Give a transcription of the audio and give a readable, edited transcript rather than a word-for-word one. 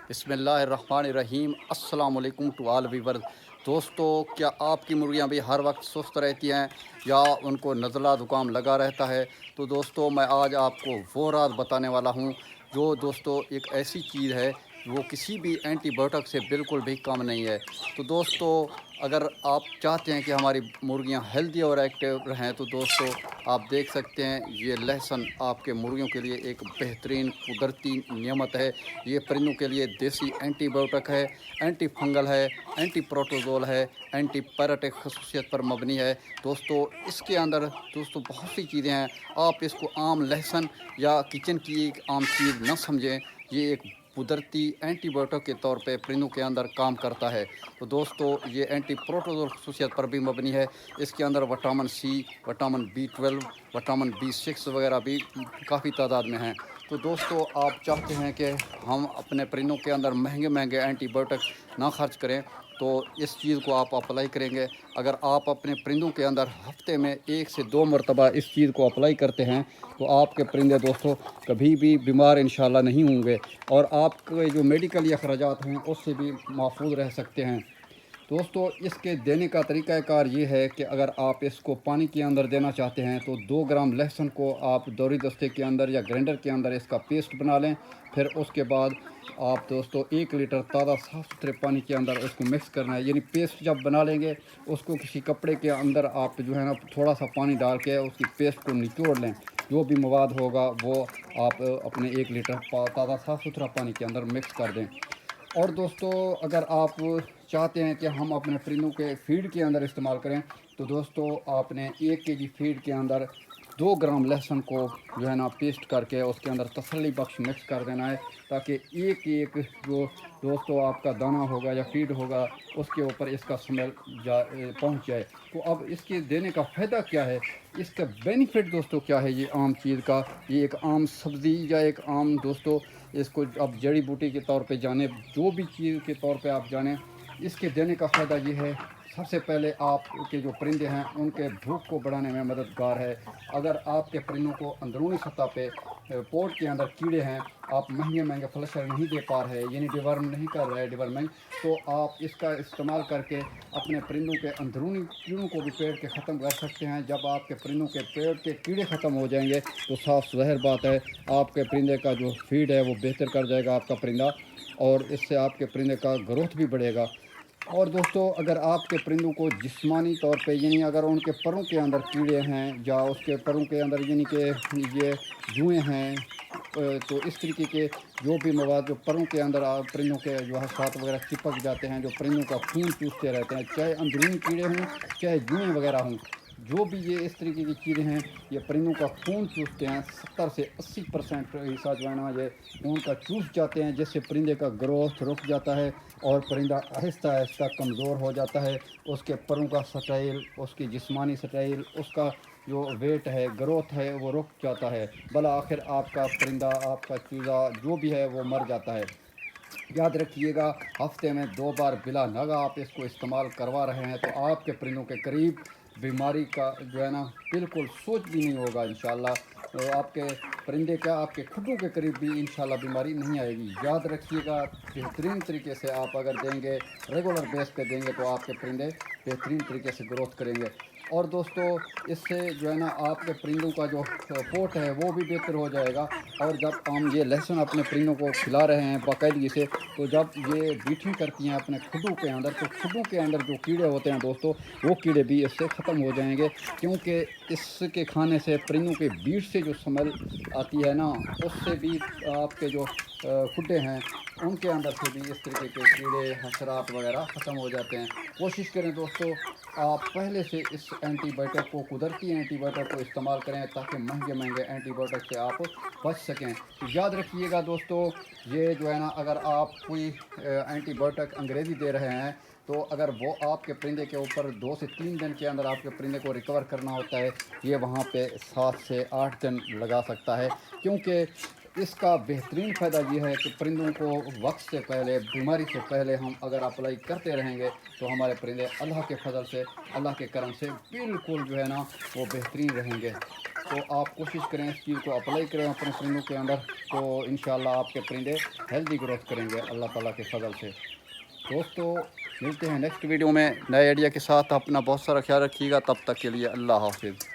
بسم اللہ الرحمن الرحیم۔ السلام علیکم ٹو آل ویورز۔ دوستو، کیا آپ کی مرغیاں بھی ہر وقت سست رہتی ہیں یا ان کو نزلہ زکام لگا رہتا ہے؟ تو دوستو، میں آج آپ کو وہ راز بتانے والا ہوں جو دوستو ایک ایسی چیز ہے وہ کسی بھی اینٹی بایوٹک سے بالکل بھی کم نہیں ہے۔ تو دوستو، اگر آپ چاہتے ہیں کہ ہماری مرغیاں ہیلدی اور ایکٹیو رہیں تو دوستو آپ دیکھ سکتے ہیں یہ لہسن آپ کے مرغیوں کے لیے ایک بہترین قدرتی نعمت ہے۔ یہ پرندوں کے لیے دیسی اینٹی بایوٹک ہے، اینٹی فنگل ہے، اینٹی پروٹوزول ہے، اینٹی پیراٹک خصوصیت پر مبنی ہے۔ دوستو، اس کے اندر دوستو بہت سی چیزیں ہیں۔ آپ اس کو عام لہسن یا کچن کی ایک عام چیز نہ سمجھیں، یہ ایک قدرتی اینٹی بایوٹک کے طور پہ پرندوں کے اندر کام کرتا ہے۔ تو دوستو، یہ اینٹی پروٹوزول خصوصیت پر بھی مبنی ہے۔ اس کے اندر vitamin C, vitamin B12، vitamin B6 وغیرہ بھی کافی تعداد میں ہیں۔ تو دوستو، آپ چاہتے ہیں کہ ہم اپنے پرندوں کے اندر مہنگے مہنگے اینٹی بایوٹک نہ خرچ کریں تو اس چیز کو آپ اپلائی کریں گے۔ اگر آپ اپنے پرندوں کے اندر ہفتے میں 1 سے 2 مرتبہ اس چیز کو اپلائی کرتے ہیں تو آپ کے پرندے دوستو کبھی بھی بیمار انشاءاللہ نہیں ہوں گے، اور آپ کے جو میڈیکل اخراجات ہیں اس سے بھی محفوظ رہ سکتے ہیں۔ دوستو، اس کے دینے کا طریقہ کار یہ ہے کہ اگر آپ اس کو پانی کے اندر دینا چاہتے ہیں تو 2 گرام لہسن کو آپ دوری دستے کے اندر یا گرینڈر کے اندر اس کا پیسٹ بنا لیں۔ پھر اس کے بعد آپ دوستو 1 لیٹر تازہ صاف ستھرے پانی کے اندر اس کو مکس کرنا ہے۔ یعنی پیسٹ جب بنا لیں گے اس کو کسی کپڑے کے اندر آپ جو ہے نا تھوڑا سا پانی ڈال کے اس کی پیسٹ کو نچوڑ لیں۔ جو بھی مواد ہوگا وہ آپ اپنے 1 لیٹر تازہ صاف ستھرا پانی کے اندر مکس کر دیں۔ اور دوستو، اگر آپ چاہتے ہیں کہ ہم اپنے پرندوں کے فیڈ کے اندر استعمال کریں تو دوستو آپ نے 1 kg فیڈ کے اندر 2 گرام لہسن کو جو ہے نا پیسٹ کر کے اس کے اندر تسلی بخش مکس کر دینا ہے، تاکہ ایک ایک جو دوستو آپ کا دانہ ہوگا یا فیڈ ہوگا اس کے اوپر اس کا سمیل پہنچ جائے۔ تو اب اس کے دینے کا فائدہ کیا ہے، اس کا بینیفٹ دوستو کیا ہے؟ یہ عام چیز کا، یہ ایک عام سبزی یا ایک عام دوستو اس کو اب جڑی بوٹی کے طور پہ جانیں، جو بھی چیز کے طور پہ آپ جانیں، اس کے دینے کا فائدہ یہ ہے۔ سب سے پہلے آپ کے جو پرندے ہیں ان کے بھوک کو بڑھانے میں مددگار ہے۔ اگر آپ کے پرندوں کو اندرونی سطح پہ پوٹ کے اندر کیڑے ہیں، آپ مہنگے مہنگے فلشر نہیں دے پا رہے، یعنی ڈیورم نہیں کر رہے ڈیورمنٹ، تو آپ اس کا استعمال کر کے اپنے پرندوں کے اندرونی کیڑوں کو بھی پیٹ کے ختم کر سکتے ہیں۔ جب آپ کے پرندوں کے پیٹ کے کیڑے ختم ہو جائیں گے تو صاف ظاہر بات ہے آپ کے پرندے کا جو فیڈ ہے وہ بہتر کر جائے گا آپ کا پرندہ، اور اس سے آپ کے پرندے کا گروتھ بھی بڑھے گا۔ اور دوستو، اگر آپ کے پرندوں کو جسمانی طور پہ، یعنی اگر ان کے پروں کے اندر کیڑے ہیں یا اس کے پروں کے اندر یعنی کہ یہ جوئیں ہیں، تو اس طریقے کے جو بھی مواد جو پروں کے اندر پرندوں کے جو حشرات وغیرہ چپک جاتے ہیں، جو پرندوں کا خون چوستے رہتے ہیں، چاہے اندرونی کیڑے ہوں چاہے جوئیں وغیرہ ہوں، جو بھی یہ اس طریقے کی چیزیں ہیں یہ پرندوں کا خون چوستے ہیں، 70 سے 80% حصہ جو ہے نا یہ خون کا چوس جاتے ہیں، جس سے پرندے کا گروتھ رک جاتا ہے اور پرندہ آہستہ آہستہ کمزور ہو جاتا ہے۔ اس کے پروں کا سٹائل، اس کی جسمانی سٹائل، اس کا جو ویٹ ہے، گروتھ ہے، وہ رک جاتا ہے۔ بالآخر آپ کا پرندہ، آپ کا چوزا جو بھی ہے وہ مر جاتا ہے۔ یاد رکھیے گا، ہفتے میں 2 بار بلا ناغہ آپ اس کو استعمال کروا رہے ہیں تو آپ کے پرندوں کے قریب بیماری کا جو ہے نا بالکل سوچ بھی نہیں ہوگا انشاءاللہ۔ آپ کے پرندے کیا، آپ کے کھڈوں کے قریب بھی انشاءاللہ بیماری نہیں آئے گی۔ یاد رکھیے گا، بہترین طریقے سے آپ اگر دیں گے، ریگولر بیس پہ دیں گے تو آپ کے پرندے بہترین طریقے سے گروتھ کریں گے۔ اور دوستو، اس سے جو ہے نا آپ کے پرندوں کا جو پوٹ ہے وہ بھی بہتر ہو جائے گا۔ اور جب ہم یہ لہسن اپنے پرندوں کو کھلا رہے ہیں باقاعدگی سے، تو جب یہ بیٹھیں کرتی ہیں اپنے کھڈوں کے اندر تو کھڈوں کے اندر جو کیڑے ہوتے ہیں دوستو، وہ کیڑے بھی اس سے ختم ہو جائیں گے، کیونکہ اس کے کھانے سے پرندوں کے بیٹ سے جو سمیل آتی ہے نا، اس سے بھی آپ کے جو کھڈے ہیں ان کے اندر سے بھی اس طریقے کے کیڑے حشرات وغیرہ ختم ہو جاتے ہیں۔ کوشش کریں دوستو آپ پہلے سے اس اینٹی بایوٹک کو، قدرتی اینٹی بایوٹک کو استعمال کریں تاکہ مہنگے مہنگے اینٹی بایوٹک سے آپ بچ سکیں۔ تو یاد رکھیے گا دوستو، یہ جو ہے نا اگر آپ کوئی اینٹی بایوٹک انگریزی دے رہے ہیں تو اگر وہ آپ کے پرندے کے اوپر 2 سے 3 دن کے اندر آپ کے پرندے کو ریکور کرنا ہوتا ہے، یہ وہاں پہ 7 سے 8 دن لگا سکتا ہے، کیونکہ اس کا بہترین فائدہ یہ ہے کہ پرندوں کو وقت سے پہلے، بیماری سے پہلے ہم اگر اپلائی کرتے رہیں گے تو ہمارے پرندے اللہ کے فضل سے، اللہ کے کرم سے بالکل جو ہے نا وہ بہترین رہیں گے۔ تو آپ کوشش کریں اس چیز کو اپلائی کریں اپنے پرندوں کے اندر، تو انشاءاللہ آپ کے پرندے ہیلدی گروتھ کریں گے اللہ تعالیٰ کے فضل سے۔ دوستو ملتے ہیں نیکسٹ ویڈیو میں نئے آئیڈیا کے ساتھ، اپنا بہت سارا خیال رکھیے گا، تب تک کے لیے اللہ حافظ۔